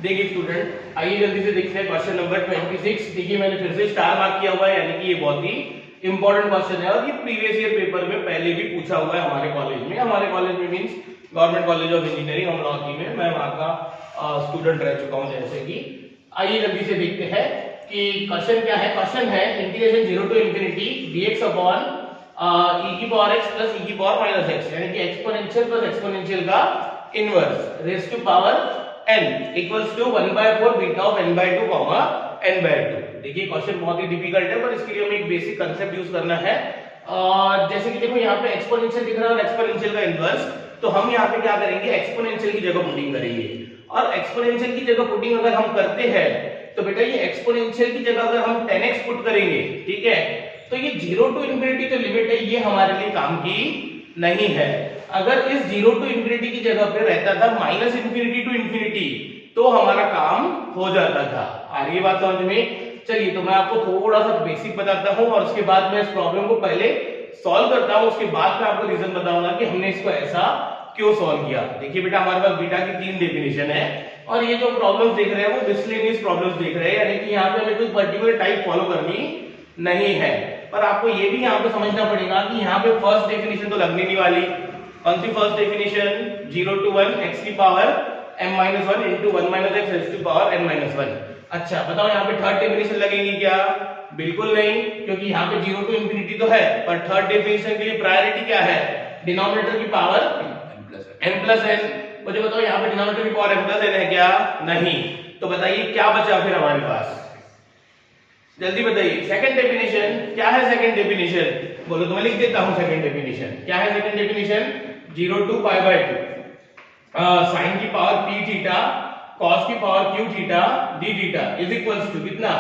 देखिए स्टूडेंट, आइए जल्दी से देखते हैं क्वेश्चन नंबर 26। देखिए मैंने फिर से स्टार मार्क किया हुआ है, यानी कि ये बहुत ही इंपॉर्टेंट क्वेश्चन है और ये प्रीवियस ईयर पेपर में पहले भी पूछा हुआ है हमारे कॉलेज में। हमारे कॉलेज में means government college of engineering Amravati में, मैं वहां का स्टूडेंट रह चुका हूं। जैसे कि आइए जल्दी से देखते हैं कि क्वेश्चन क्या है। क्वेश्चन है integration 0 to infinity dx upon e की पावर x प्लस e की पावर माइनस x, यानी कि एक्सपोनेंशियल प्लस एक्सपोनेंशियल का inverse raise to power n equals to 1/4 beta of n/2 comma n/2। देखिए क्वेश्चन बहुत ही डिफिकल्ट है, पर इसके लिए हमें एक बेसिक कांसेप्ट यूज करना है। जैसे कि देखो यहाँ पे एक्सपोनेंशियल दिख रहा है और एक्सपोनेंशियल का इनवर्स, तो हम यहाँ पे क्या करेंगे, एक्सपोनेंशियल की जगह पुटिंग करेंगे। और एक्सपोनेंशियल की जगह पुटिंग अगर हम करते हैं तो बेटा ये एक्सपोनेंशियल की जगह अगर हम 10x पुट करेंगे, ठीक है, तो ये 0 टू इंफिनिटी तो लिमिट है, ये हमारे लिए काम की नहीं है। अगर इस 0 टू इंफिनिटी की जगह पे रहता था माइनस इंफिनिटी टू इंफिनिटी, तो हमारा काम हो जाता था। आ रही है बात समझ में? चलिए तो मैं आपको थोड़ा सा बेसिक बताता हूँ और उसके बाद मैं इस प्रॉब्लम को पहले सॉल्व करता हूँ, उसके बाद मैं आपको रीजन बताऊंगा कि हमने इसको ऐसा क्यों सॉल्व किया। देखिए बेटा हमारे पास बीटा की 3 डेफिनेशन है और ये जो प्रॉब्लम्स देख रहे हैं वो मिसलेनियस प्रॉब्लम्स देख रहे हैं, यानी कि यहाँ पे हमें कोई पर्टिकुलर टाइप फॉलो करनी नहीं है। पर आपको ये भी यहाँ पे समझना पड़ेगा कि यहाँ पे फर्स्ट डेफिनेशन तो लगने नहीं वाली। कौन सी फर्स्ट डेफिनेशन? 0 to 1 x की power m-1 into 1 - x raised to power n-1। अच्छा बताओ यहाँ पे थर्ड डेफिनेशन लगेगी क्या? बिल्कुल नहीं, क्योंकि यहाँ पे 0 टू इंफिनिटी तो है, पर थर्ड डेफिनेशन के लिए प्रायोरिटी क्या है? डिनोमिनेटर की पावर m+n। मुझे बताओ यहाँ पे डिनोमिनेटर की पावर m+n है क्या? नहीं। तो बताइए क्या बचा फिर हमारे पास? जल्दी बताइए। सेकंड डेफिनेशन क्या है? सेकंड डेफिनेशन बोलो तो मैं लिख देता हूं। सेकंड डेफिनेशन क्या है? सेकंड डेफिनेशन 0 to π/2 sin की पावर p थीटा cos की power q theta d theta is equals to कितना?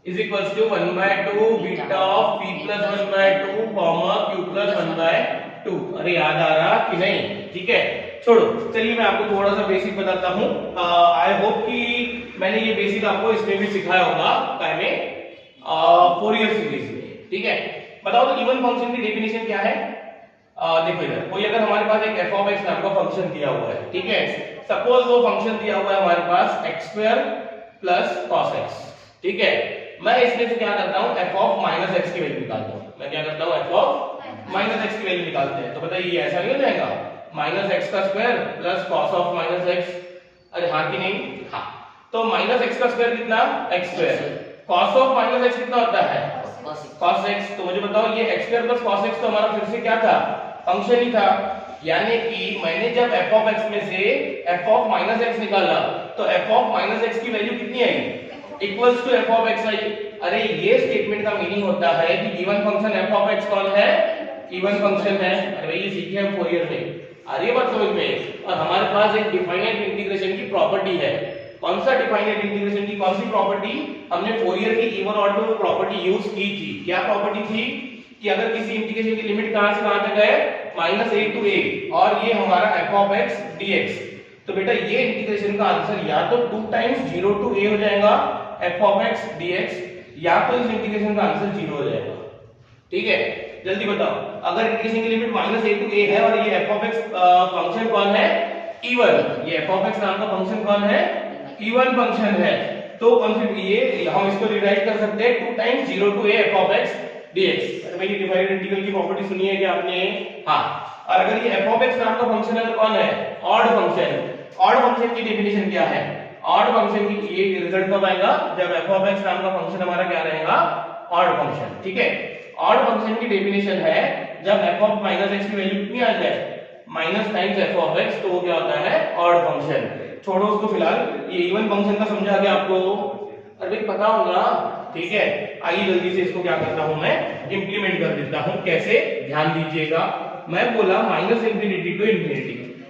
Is equals to 1/2 beta of p + 1/2 comma q + 1/2। अरे याद आ रहा कि नहीं? ठीक है छोड़ो, चलिए मैं आपको थोड़ा सा बेसिक बताता हूं। आई होप कि मैंने ये बेसिक आपको इसमें भी सिखाया होगा काय में, फोरियर सीरीज में। ठीक है बताओ तो इवन फंक्शन की डेफिनेशन क्या है? देखो इधर कोई अगर हमारे पास एक f(x) नाम का फंक्शन दिया हुआ है, ठीक है, सपोज वो फंक्शन दिया हुआ है हमारे पास x² + cos x, ठीक है, मैं इसमें से क्या करता हूं, f(-x) की वैल्यू निकालता हूं। मैं क्या करता हूं, f(-x) की वैल्यू निकालते हैं। तो बताइए ये ऐसा नहीं हो जाएगा -x² + cos -x। अरे हाँ कि नहीं? हाँ। तो -x² कितना? x²। cos -x कितना होता है? cos x। तो मुझे बताओ ये x² + cos x तो हमारा फिर से क्या था? फंक्शन ही था, यानी कि मैंने जब f(x) में से f(-x) निकाला तो f(-x) की वैल्यू कितनी आई? इक्वल्स टू f(x) आई। अरे ये स्टेटमेंट का मीनिंग होता है कि गिवन फंक्शन f(x) कौन है? इवन फंक्शन है। अरे ये सीखे हम फोरियर में। आ रही है बात समझ में? और हमारे पास एक डिफाइनाइट इंटीग्रेशन की प्रॉपर्टी है। कौन सा डिफाइनाइट इंटीग्रेशन की कौन सी प्रॉपर्टी? हमने फोरियर की इवन ऑर्डर में प्रॉपर्टी यूज की थी। क्या प्रॉपर्टी थी? कि अगर किसी इंटीग्रेशन की लिमिट कहां से कहां तक है, -a to a, और ये हमारा f(x) dx, तो बेटा ये इंटीग्रेशन का आंसर या तो 2 टाइम्स 0 to a हो जाएगा f(x) dx, या तो इस इंटीग्रेशन का आंसर 0 हो जाएगा। ठीक है जल्दी बताओ, अगर इंटीग्रेशन की लिमिट -a to a है और ये f(x) फंक्शन कौन है? इवन। ये f(x) नाम का फंक्शन कौन है? इवन फंक्शन है। तो कौन सी ये हम इसको रिराइट कर सकते हैं 2 times 0 to a f(x) dx। अरे भाई ये डिवाइड इंटीग्रल की प्रॉपर्टी सुनी है क्या आपने? हाँ। और अगर ये f(x) नाम का फंक्शन है तो कौन है? Odd function. ऑड फंक्शन की डेफिनेशन क्या है? ऑड फंक्शन की ये रिजल्ट कब आएगा? जब f(x) नाम का फंक्शन हमारा क्या रहेगा? Odd function. ठीक है ऑड फंक्शन की डेफिनेशन है जब f(-x) की वैल्यू कितनी आ जाए? माइनस टाइम्स f(x), तो वो क्या होता है? Odd function. छोड़ो उसको फिलहाल, ये इवन फंक्शन का समझा गया आपको? अरे पता होगा। ठीक है आइए जल्दी से इसको क्या करता हूं, मैं इंप्लीमेंट कर देता हूं। कैसे? ध्यान दीजिएगा, मैं बोला -∞ to ∞,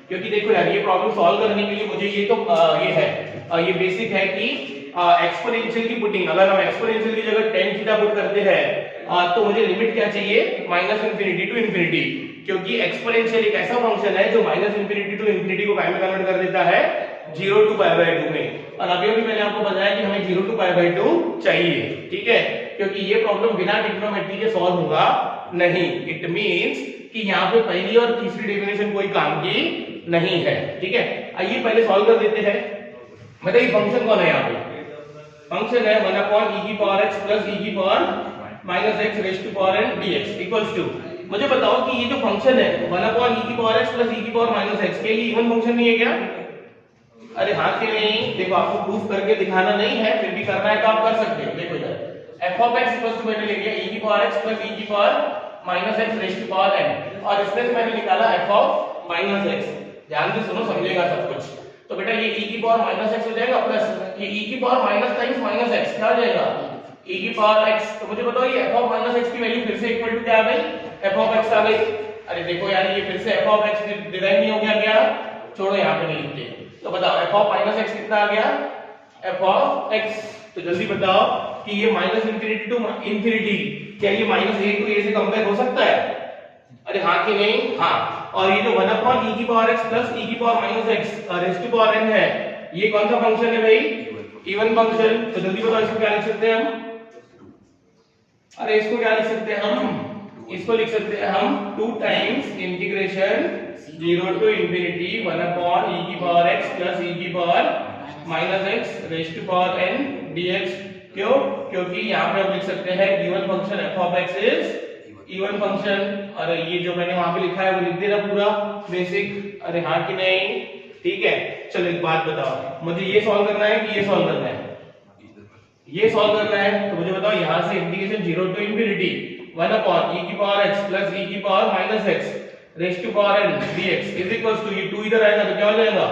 क्योंकि देखो यार ये प्रॉब्लम सॉल्व करने के लिए मुझे ये तो ये है, ये बेसिक है कि एक्सपोनेंशियल की पुटिंग, अगर हम एक्सपोनेंशियल की जगह tan थीटा पुट करते हैं तो मुझे लिमिट क्या चाहिए? -∞ to ∞, क्योंकि एक्सपोनेंशियल एक ऐसा फंक्शन है जो -∞ to ∞ को काय में कन्वर्ट कर देता है? 0 to π/2 में। और अभी मैंने आपको बताया कि हमें 0 to π/2 चाहिए। ठीक है क्योंकि ये प्रॉब्लम बिना ट्रिग्नोमेट्री के सॉल्व होगा नहीं। इट मींस कि यहाँ पे पहली और तीसरी डेफिनेशन कोई काम की नहीं है। ठीक है आइए पहले सॉल्व कर देते हैं। मतलब ये फंक्शन कौन है यहाँ पे? फंक्शन है 1 अपॉन e की पावर x प्लस e की power minus x raise to power n dx equals to, मुझे बताओ कि ये जो फंक्शन है 1 अपॉन e की पावर x प्लस e की पावर माइनस x के लिए इवन फंक्शन नहीं है क्या? अरे हाँ कि नहीं? देखो आपको प्रूफ करके दिखाना नहीं है, फिर भी करना है तो आप कर सकते हो। देखो इधर f of x equals to मैंने ले लिया e की पावर x प्लस e की power minus x raise to power n और इसमें से मैंने निकाला f ऑफ माइनस x। ध्यान से सुनो, समझेगा सब कुछ। तो बेटा ये e की पावर माइनस x हो जाएगा प्लस ये e की power minus times minus x क्या हो जाएगा? e की पावर x। तो मुझे बताओ ये f ऑफ माइनस x की वैल्यू फिर से इक्वल टू क्या आ गई? f ऑफ x आ गई। अरे देखो यार ये फिर से f ऑफ x डिराइव नहीं हो गया क्या? छोड़ो यहाँ पे नहीं लिखते। तो बताओ f ऑफ माइनस x कितना आ गया? f of x। तो जल्दी बताओ कि ये माइनस इंफिनिटी टू इंफिनिटी, क्या ये माइनस a टू a से कंपेयर हो सकता है? अरे हाँ कि नहीं? हाँ। और ये जो 1 अपॉन e की पावर x प्लस e की power minus x raise to power n है, ये कौन सा फंक्शन है भाई? Even function. तो जल्दी बताओ इसको क्या लिख सकते हैं हम? अरे इसको क्या लिख सकते हैं हम? इसको लिख सकते हैं हम 2 times integration 0 to infinity 1 upon e की पावर x प्लस e की power minus x raise to power n dx। क्यों? क्योंकि यहाँ पे हम लिख सकते हैं given function f of x is even function. अरे ये जो मैंने वहां पे लिखा है वो लिख देना पूरा बेसिक। अरे हाँ कि नहीं? ठीक है। चलो एक बात बताओ, मुझे ये सॉल्व करना है कि ये सॉल्व करना है? ये सॉल्व करना है। तो मुझे बताओ यहाँ से integration 0 to infinity 1 upon e की पावर x प्लस e की power minus x raise to power n dx is equals to, ये 2 इधर आएगा तो क्या हो जाएगा?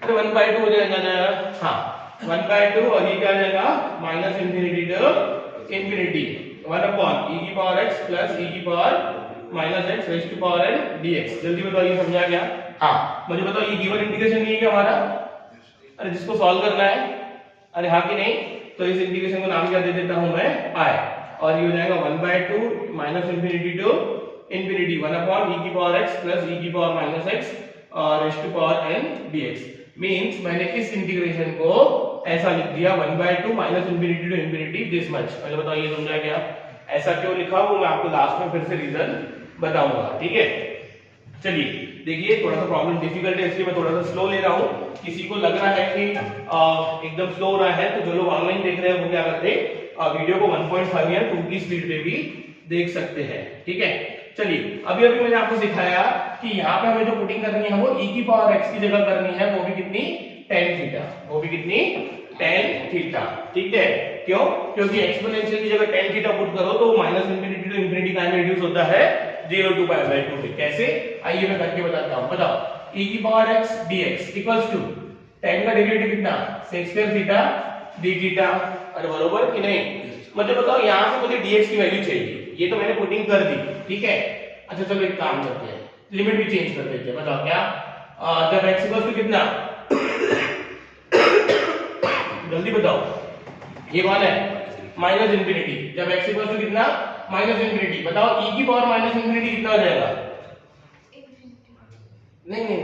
अरे 1/2 हो जाएगा ना? हाँ 1/2 और ये क्या हो जाएगा? Minus infinity to infinity 1 upon e की पावर x प्लस e की power minus x raise to power n dx। जल्दी बताओ ये समझा गया? हाँ। मुझे बताओ ये गिवन इंटीग्रेशन नहीं है क्या हमारा? अरे जिसको सॉल्व करना है। अरे हाँ कि नहीं? तो इस इंटीग्रेशन को नाम क्या दे देता हूं मैं? i। और ये हो जाएगा 1/2 minus infinity to infinity 1 upon e की पावर x प्लस e की power minus x raise to power n dx। Means मैंने इस इंटीग्रेशन को ऐसा लिख दिया 1/2 minus infinity to infinity this much. पहले बताओ ये समझा क्या? ऐसा क्यों लिखा वो मैं आपको लास्ट में फिर से रीजन बताऊंगा। ठीक है। चलिए देखिए थोड़ा सा प्रॉब्लम डिफिकल्ट है इसलिए मैं थोड़ा सा स्लो ले रहा हूँ। किसी को लग रहा है कि एकदम स्लो हो रहा है तो जो लोग ऑनलाइन देख रहे हैं वो क्या करते हैं वीडियो को 1.5 या 2 की स्पीड पे भी देख सकते हैं। ठीक है। चलिए अभी मैंने आपको सिखाया कि यहाँ पे हमें जो पुटिंग करनी है वो e की पावर x की जगह करनी है, वो भी कितनी? tan theta. वो भी कितनी? tan theta. ठीक है। क्यों? क्योंकि एक्सपोनेंशियल की जगह tan थीटा पुट करो तो माइनस इंफिनिटी टू इंफिनिटी का रिड्यूस होता है 0 टू π/2 पे। कैसे? आइए मैं करके बताता हूं। बताओ e की power x dx equals to tan का डेरिवेटिव कितना? sec square theta d theta. अरे बरोबर कि नहीं? मतलब बताओ यहां से मुझे dx की वैल्यू चाहिए, ये तो मैंने पुटिंग कर दी। ठीक है। अच्छा चलो एक काम करते हैं, लिमिट भी चेंज कर देते हैं। बताओ क्या? जब x इक्वल्स टू कितना? जल्दी बताओ ये कौन है? Minus infinity. जब x इक्वल्स टू कितना? Minus infinity. बताओ e की पावर माइनस इंफिनिटी कितना हो जाएगा? नहीं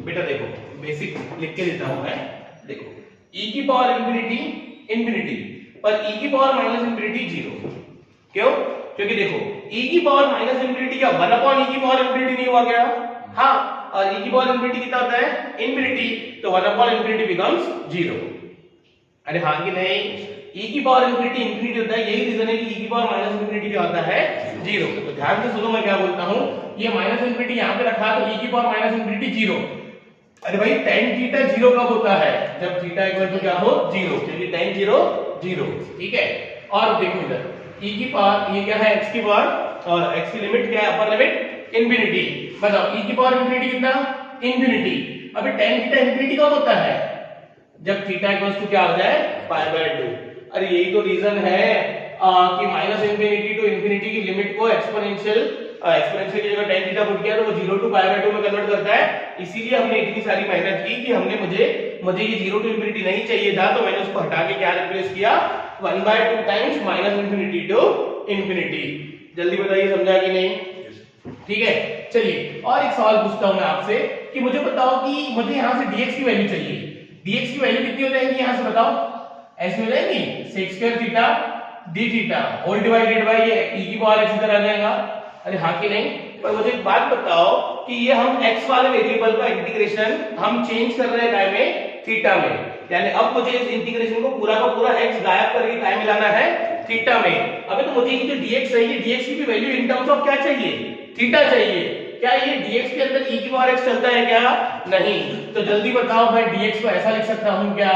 बेटा देखो बेसिक लिख के देता हूं मैं। देखो e की पावर इंफिनिटी इंफिनिटी पर e की पावर माइनस इंफिनिटी 0। क्यों? क्योंकि देखो e की पावर माइनस इंफिनिटी क्या 1 अपॉन e की पावर इंफिनिटी नहीं हुआ क्या? हाँ। और e की पावर इंफिनिटी कितना होता है? इंफिनिटी। तो 1 अपॉन इंफिनिटी बिकम्स 0। अरे हाँ कि नहीं? e की पावर इंफिनिटी इंफिनिटी होता है, यही रीजन है कि e की पावर माइनस इंफिनिटी क्या होता है? 0। तो ध्यान से सुनो मैं क्या बोलता हूं। ये माइनस इंफिनिटी यहां पे रखा तो e की पावर माइनस इंफिनिटी 0। अरे भाई tan थीटा 0 कब होता है? जब थीटा इक्वल टू क्या हो? 0। क्योंकि tan 0 0। ठीक है। और देखो इधर e की पावर ये क्या है? x की पावर और x की लिमिट क्या है? Upper limit infinity. बताओ e की पावर इंफिनिटी कितना? इंफिनिटी। अभी tan थीटा इंफिनिटी कब होता है? जब थीटा इक्वल्स टू क्या हो जाए? π/2। अरे यही तो रीजन है कि माइनस इंफिनिटी टू इंफिनिटी की लिमिट को एक्सपोनेंशियल की जगह tan थीटा पुट किया तो वो 0 टू π/2 में कन्वर्ट करता है। इसीलिए हमने इतनी सारी मेहनत की कि हमने मुझे ये 0 टू इंफिनिटी नहीं चाहिए था तो मैंने उसको हटा के क्या रिप्लेस किया? 1/2 times minus infinity to infinity. जल्दी बताइए समझा कि नहीं? ठीक है। चलिए और एक सवाल पूछता हूं मैं आपसे कि मुझे बताओ कि मुझे यहां से dx की वैल्यू चाहिए। dx की वैल्यू कितनी हो जाएगी यहां से? बताओ ऐसे हो जाएगी sec square theta d theta whole divided by ये e की पावर x इधर आ जाएगा। अरे हाँ कि नहीं? पर मुझे एक बात बताओ कि ये हम x वाले वेरिएबल का इंटीग्रेशन हम चेंज कर रहे हैं टाइम में थीटा में। यानी अब मुझे इस इंटीग्रेशन को पूरा का पूरा x गायब करके काय में लाना है, थीटा में। अबे तो मुझे ये जो dx है, ये dx की भी वैल्यू इन टर्म्स ऑफ क्या चाहिए, थीटा चाहिए। क्या ये dx के अंदर e की पावर x चलता है क्या, नहीं। तो जल्दी बताओ भाई, dx को ऐसा लिख सकता हूं क्या,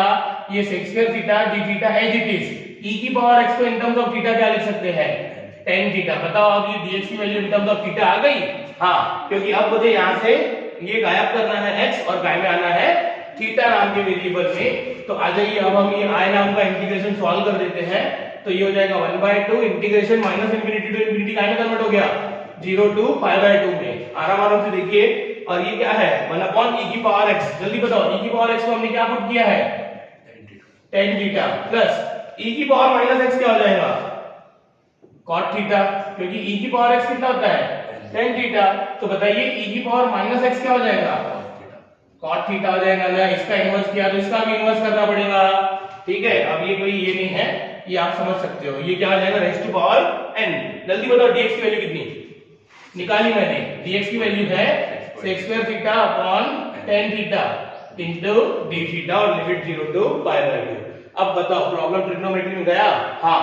ये sec square theta d theta as it is, e की पावर x को इन टर्म्स ऑफ थीटा क्या लिख सकते हैं, tan थीटा। बताओ अब ये dx की value in terms of theta आ गई, हाँ, क्योंकि अब मुझे यहां से ये गायब करना है x और काय में आना है थीटा नाम के वेरिएबल में। तो आ जाइए, अब हम ये i नाम का इंटीग्रेशन सॉल्व कर देते हैं। तो ये हो जाएगा 1/2 integration minus infinity to infinity काय में कन्वर्ट हो गया, 0 टू π/2 में। आराम आराम से देखिए, और ये क्या है 1/e की पावर x। जल्दी बताओ e की पावर x को हमने क्या पुट किया है, tan थीटा, प्लस e की पावर माइनस x क्या हो जाएगा, cot थीटा, क्योंकि e की पावर x कितना होता है, tan थीटा। तो बताइए e की पावर माइनस x क्या हो जाएगा, cot थीटा हो जाएगा ना। इसका इन्वर्स किया तो इसका भी इन्वर्स करना पड़ेगा, ठीक है। अब ये कोई ये नहीं है, ये आप समझ सकते हो, ये क्या आ जाएगा रेज़ टू पावर n। जल्दी बताओ dx की वैल्यू कितनी निकाली मैंने, dx की वैल्यू है sec square theta upon tan theta into d theta और लिमिट 0 टू π/2। अब बताओ प्रॉब्लम ट्रिग्नोमेट्री में गया, हाँ,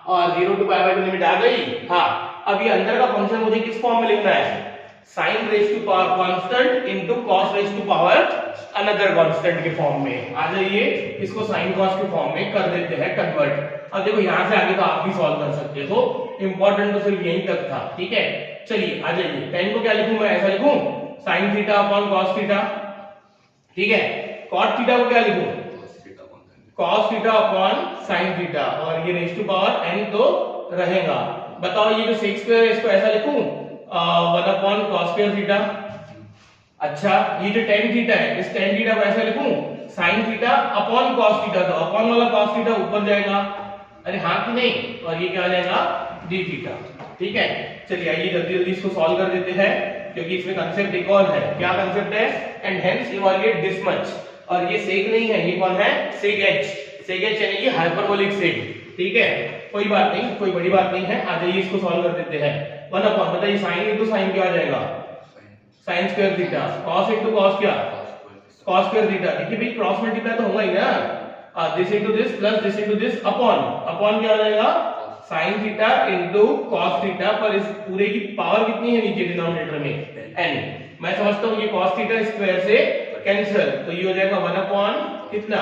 और 0 टू π/2 लिमिट आ गई, हाँ। अब ये अंदर का फंक्शन मुझे किस फॉर्म में लिखना है, sin raise to power constant into cos raise to power another constant के फॉर्म में। आ जाइए, इसको sin cos के फॉर्म में कर देते हैं कन्वर्ट। अब देखो यहां से आगे तो आप भी सॉल्व कर सकते हो, इंपॉर्टेंट तो सिर्फ यहीं तक था, ठीक है। चलिए आ जाइए, tan को क्या लिखूं मैं, ऐसा लिखूं sin theta upon cos theta, ठीक है। cot थीटा को क्या लिखूं, cos theta upon sin theta, और ये रेज़ टू पावर n तो रहेगा। बताओ ये जो sec स्क्वायर है इसको ऐसा लिखूं 1 cos स्क्वायर थीटा। अच्छा, ये जो tan थीटा है, इस tan थीटा को ऐसा लिखूं sin theta upon cos theta. तो अपॉन वाला cos थीटा ऊपर जाएगा, अरे हाँ कि नहीं, और ये क्या आ जाएगा d थीटा, ठीक है। चलिए आइए जल्दी जल्दी इसको सॉल्व कर देते हैं, क्योंकि इसमें कंसेप्ट एक और है। क्या कंसेप्ट है, and hence evaluate this much. और ये सेक नहीं है, ये कौन है, सेक h। सेक h यानी कि हाइपरबोलिक सेक, ठीक है। कोई बात नहीं, कोई बड़ी बात नहीं है। आ जाइए इसको सॉल्व कर देते हैं। 1 अपॉन, बताइए sin इनटू sin क्या आ जाएगा, sin square theta, cos into cos क्या, cos स्क्वायर थीटा। देखिए भाई क्रॉस मल्टीप्लाई तो होगा ही ना, this into this plus this into this upon, upon क्या आ जाएगा sin theta into cos theta. पर इस पूरे की पावर कितनी है नीचे डिनोमिनेटर में, n। मैं समझता हूं ये cos थीटा स्क्वायर से कैंसिल, तो ये हो जाएगा 1 अपॉन कितना,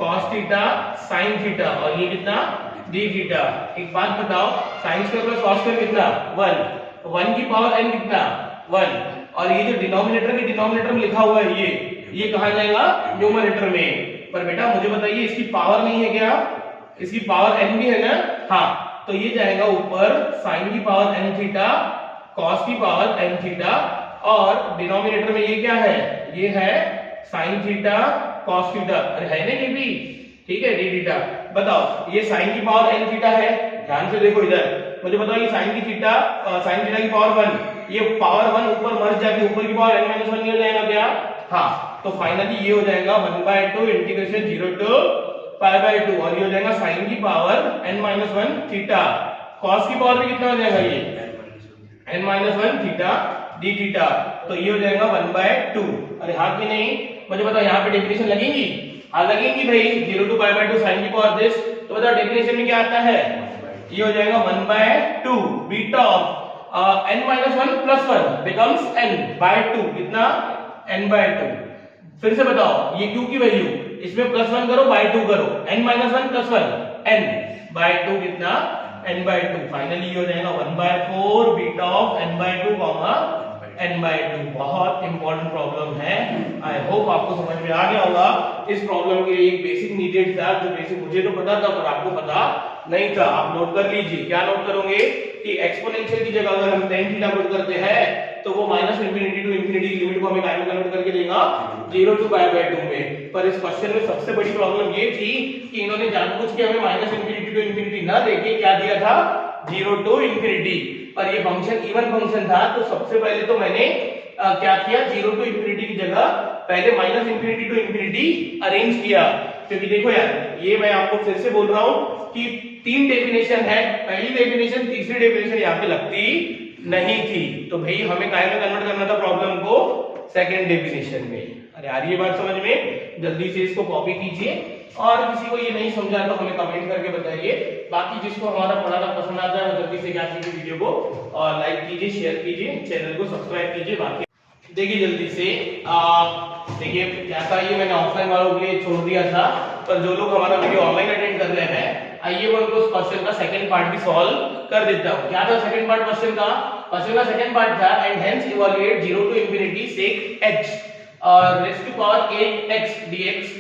cos थीटा sin थीटा, और ये कितना d थीटा। एक बात बताओ, sin square plus cos square कितना 1, 1 की पावर n कितना 1, और ये जो डिनोमिनेटर के डिनोमिनेटर में लिखा हुआ है ये कहां जाएगा, न्यूमरेटर में। पर बेटा मुझे बताइए इसकी पावर नहीं है क्या, इसकी पावर n भी है ना, हाँ, तो ये जाएगा ऊपर sin की पावर n थीटा, cos की पावर n थीटा, और डिनोमिनेटर में ये क्या है, ये है sin थीटा cos थीटा, अरे है ना ये भी, ठीक है, d थीटा। बताओ ये sin की पावर n थीटा है, ध्यान से देखो इधर, मुझे बताओ ये sin की थीटा, sin थीटा की पावर 1, ये पावर 1 ऊपर मर्ज जाके ऊपर की पावर n - 1 हो जाएगा क्या, हाँ। तो फाइनली ये हो जाएगा 1/2 इंटीग्रेशन 0 टू π/2, और ये हो जाएगा sin की पावर n - 1 थीटा, cos की पावर भी कितना हो जाएगा ये n - 1 थीटा d थीटा। तो ये हो जाएगा 1/2। अरे हाँ कि नहीं, मुझे बताओ यहाँ पे डेफिनेशन लगेगी, हाँ लगेगी भाई, 0 टू π/2 sin की पावर दिस। तो बताओ डेफिनेशन में क्या आता है, ये हो जाएगा 1/2 beta of n - 1 plus 1 becomes n/2, कितना n/2। फिर से बताओ ये q की वैल्यू, इसमें +1 करो /2 करो, n - 1 + 1 n/2 कितना n/2। फाइनली ये हो जाएगा 1/4 बीटा ऑफ n/2 n/2। बहुत इंपॉर्टेंट प्रॉब्लम है, आई होप आपको समझ में आ गया होगा। इस प्रॉब्लम के लिए एक बेसिक नीडेड था, जो बेसिक मुझे तो पता था पर आपको पता नहीं था। आप नोट कर लीजिए, क्या नोट करोगे कि एक्सपोनेंशियल की जगह अगर हम tan थीटा पुट करते हैं तो वो -इंफिनिटी टू इंफिनिटी की लिमिट को हमें काय में कन्वर्ट करके देगा 0 टू π/2 में। पर इस क्वेश्चन में सबसे बड़ी प्रॉब्लम ये थी कि इन्होंने जानबूझ के हमें -इंफिनिटी टू इंफिनिटी ना देके क्या दिया था, 0 टू इंफिनिटी। पर ये फंक्शन इवन फंक्शन था, तो सबसे पहले तो मैंने क्या किया, 0 टू इंफिनिटी की जगह पहले -इंफिनिटी टू इंफिनिटी अरेंज किया। क्योंकि देखो यार, ये मैं आपको फिर से बोल रहा हूं कि 3 डेफिनेशन है, पहली डेफिनेशन तीसरी डेफिनेशन यहाँ पे लगती नहीं थी, तो भाई हमें काय में कन्वर्ट करना था प्रॉब्लम को, सेकंड डेफिनेशन में। अरे यार ये बात समझ में जल्दी से इसको कॉपी कीजिए, और किसी को ये नहीं समझा तो हमें कमेंट करके बताइए। बाकी जिसको हमारा पढ़ाना पसंद आता है वो जल्दी से क्या कीजिए, वीडियो को लाइक कीजिए, शेयर कीजिए, चैनल को सब्सक्राइब कीजिए। बाकी देखिए जल्दी से देखिए क्या था, ये मैंने ऑफलाइन वालों के लिए छोड़ दिया था, पर जो लोग हमारा वीडियो ऑनलाइन अटेंड कर रहे हैं, आइए मैं उनको उस क्वेश्चन का सेकंड पार्ट भी सॉल्व कर देता हूं। क्या था सेकंड पार्ट क्वेश्चन का? क्वेश्चन का सेकंड पार्ट था and hence evaluate 0 to infinity sec h raise to power 8x dx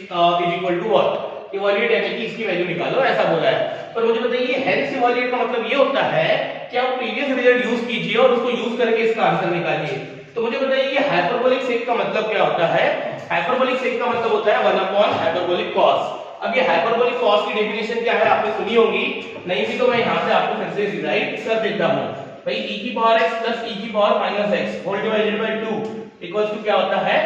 is equal to what? Evaluate यानी कि इसकी वैल्यू निकालो, ऐसा बोला है। पर मुझे बताइए हेंस इवैल्यूएट का मतलब ये होता है कि आप प्रीवियस रिजल्ट यूज कीजिए और उसको यूज करके इसका आंसर निकालिए। तो मुझे बताइए ये हाइपरबोलिक सेक का मतलब क्या होता है? हाइपरबोलिक सेक का मतलब होता है 1 अपॉन हाइपरबोलिक कॉस। अब ये हाइपरबोलिक कॉस की डेफिनेशन क्या है आपने सुनी होगी, नहीं भी तो मैं यहां से आपको फिर से रिवाइज कर देता हूं। भाई e की पावर x प्लस e की power minus x whole divided by 2 equals to क्या होता है?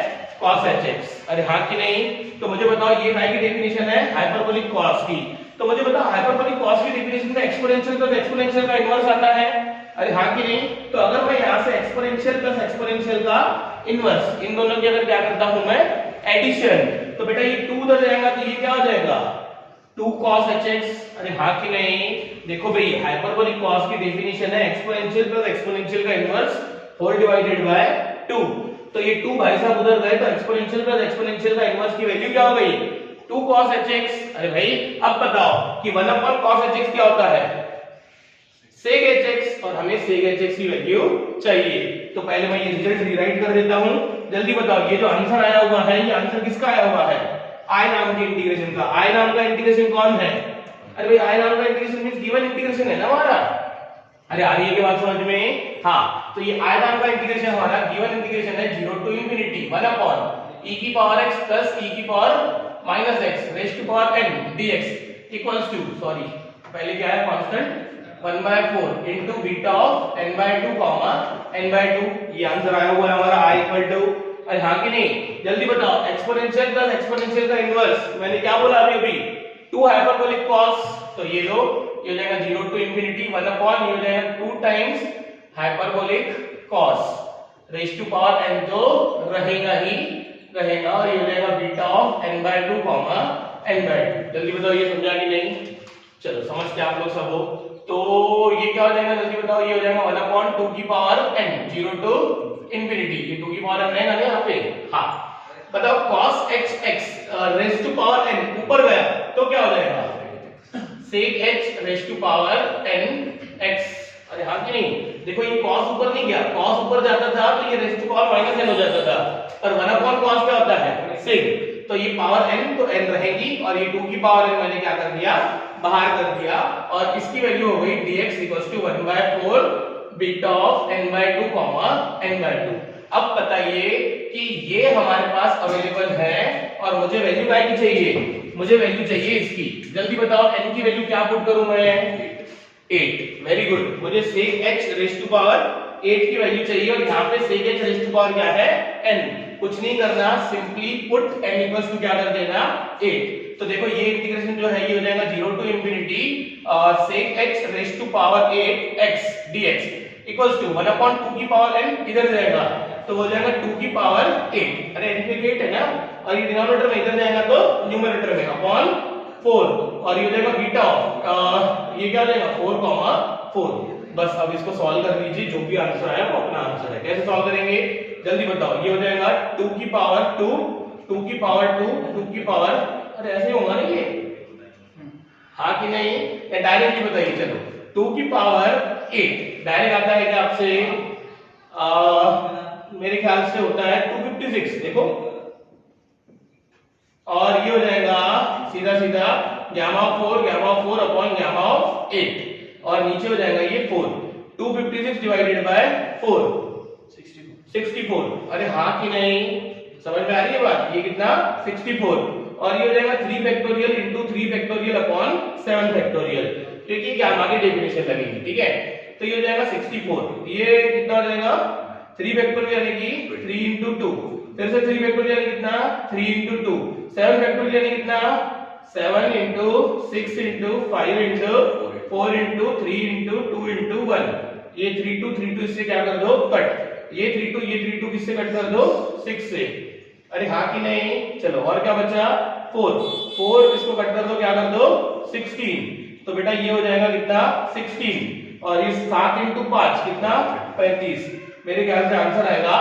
cos hx। अरे हां कि नहीं? तो मुझे बताओ ये काय की डेफिनेशन है? हाइपरबोलिक कॉस की। तो मुझे बताओ हाइपरबोलिक कॉस की डेफिनेशन में एक्सपोनेंशियल प्लस एक्सपोनेंशियल का इनवर्स आता है। अरे हां कि नहीं? तो अगर मैं यहां से एक्सपोनेंशियल प्लस एक्सपोनेंशियल का इनवर्स, इन दोनों की अगर क्या करता हूं मैं, एडिशन, तो बेटा ये 2 उधर जाएगा तो ये क्या हो जाएगा? 2 cos hx। अरे हां कि नहीं? देखो भाई हाइपरबोलिक कॉस की डेफिनेशन है एक्सपोनेंशियल प्लस एक्सपोनेंशियल का इनवर्स होल डिवाइडेड बाय 2। तो ये 2 भाई साहब उधर गए तो एक्सपोनेंशियल प्लस एक्सपोनेंशियल का इनवर्स की वैल्यू क्या हो गई? 2 cos hx। अरे भाई अब बताओ कि 1 upon cos hx क्या होता है? sec hx, और हमें sec hx की वैल्यू चाहिए। तो पहले मैं ये रिजल्ट रीराइट कर देता हूं, जल्दी बताओ ये जो आंसर आया हुआ है ये आंसर किसका आया हुआ है? i नाम के इंटीग्रेशन का। i नाम का इंटीग्रेशन कौन है? अरे भाई i नाम का इंटीग्रेशन मींस गिवन इंटीग्रेशन है ना हमारा। अरे आ रही है क्या बात समझ में? हाँ, तो ये i नाम का इंटीग्रेशन हमारा गिवन इंटीग्रेशन है 0 टू इंफिनिटी 1 अपॉन e की पावर x प्लस e की power minus x raise to power n dx equals to, sorry पहले क्या है constant 1/4 into beta of n/2 comma n/2। ये आंसर आया हुआ है हमारा i इक्वल टू, अरे हां कि नहीं? जल्दी बताओ एक्सपोनेंशियल प्लस एक्सपोनेंशियल का इनवर्स, मैंने क्या बोला अभी 2 हाइपरबोलिक कॉस। तो ये लो, ये हो जाएगा 0 टू इंफिनिटी 1 अपॉन, ये हो जाएगा 2 times hyperbolic cos raise to power n तो रहेगा ही रहेगा, और ये हो जाएगा beta of n/2 comma n/2। जल्दी बताओ ये समझा कि नहीं? चलो समझते आप लोग सब हो। तो ये क्या हो जाएगा जल्दी बताओ? ये हो जाएगा 1 अपॉन 2 की पावर n 0 टू इंफिनिटी, ये 2 की पावर n है ना यहाँ पे। हाँ बताओ cos hx raise to power n ऊपर गया तो क्या हो जाएगा? sec h raise to power n x। अरे हाँ कि नहीं? देखो ये cos ऊपर नहीं गया, cos ऊपर जाता था तो ये raise to power minus n हो जाता था, पर 1 अपॉन cos क्या होता है? sec। तो ये पावर n तो n रहेगी, और ये 2 की पावर n मैंने क्या कर दिया? बाहर कर दिया, और इसकी वैल्यू हो गई dx equals to 1/4 beta of n/2 comma n/2। अब बताइए कि ये हमारे पास अवेलेबल है और मुझे वैल्यू क्या की चाहिए? मुझे वैल्यू चाहिए इसकी। जल्दी बताओ n की वैल्यू क्या पुट करूं मैं? 8। वेरी गुड, मुझे sec h raise to power 8 की वैल्यू चाहिए, और यहाँ पे sec h raise to power क्या है? n। कुछ नहीं करना, simply put n equals to क्या कर देना? 8। तो देखो ये इंटीग्रेशन जो है ये हो जाएगा 0 to infinity sec h raise to power 8x dx equals to 1 upon 2 की पावर n इधर जाएगा तो हो जाएगा 2 की पावर 8। अरे n पे 8 है ना, और ये डिनोमिनेटर में इधर जाएगा तो न्यूमरेटर में अपॉन 4, और ये हो जाएगा बीटा ऑफ ये क्या हो जाएगा 4,4। बस अब इसको सॉल्व कर लीजिए, जो भी आंसर आया वो अपना आंसर है। कैसे सॉल्व करेंगे जल्दी बताओ? ये हो जाएगा 2 की पावर 2 2 की पावर 2 2 की पावर, अरे ऐसे होगा ना ये? हाँ कि नहीं? या डायरेक्टली बताइए। चलो 2 की पावर 8 डायरेक्ट आता है क्या आपसे? मेरे ख्याल से होता है 256, देखो, और ये हो जाएगा सीधा सीधा gamma of 4 upon gamma of 8, और नीचे हो जाएगा ये 4। 256 डिवाइडेड बाय 4 64। अरे हाँ कि नहीं? समझ में आ रही है बात? ये कितना? 64, और ये हो जाएगा 3 factorial into 3 factorial upon 7 factorial, क्योंकि क्या आगे डेफिनेशन लगेगी, ठीक है? तो ये हो जाएगा 64। ये कितना हो जाएगा? 3 फैक्टोरियल यानी कि 3 इनटू 2, फिर से 3 फैक्टोरियल यानी कितना? 3 इनटू 2, 7 फैक्टोरियल यानी कितना? 7 into 6 into 5 into 4 into 3 into 2 into 1। ये 3 2 इससे क्या कर दो? कट। ये 3 2 किससे कट कर दो? 6 से। अरे हाँ कि नहीं? चलो और क्या बचा? 4 इसको कट कर दो, क्या कर दो? 16। तो बेटा ये हो जाएगा कितना? 16 और ये 7 इंटू 5 कितना? 35। मेरे ख्याल से आंसर आएगा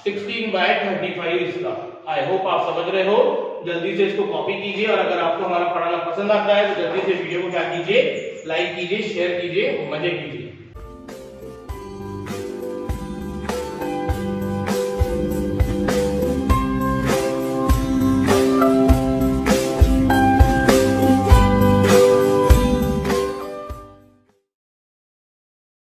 16/35 इसका। आई होप आप समझ रहे हो। जल्दी से इसको कॉपी कीजिए और अगर आपको हमारा पढ़ाना पसंद आता है तो जल्दी से वीडियो को क्या कीजिए, लाइक कीजिए, शेयर कीजिए, मजे कीजिए।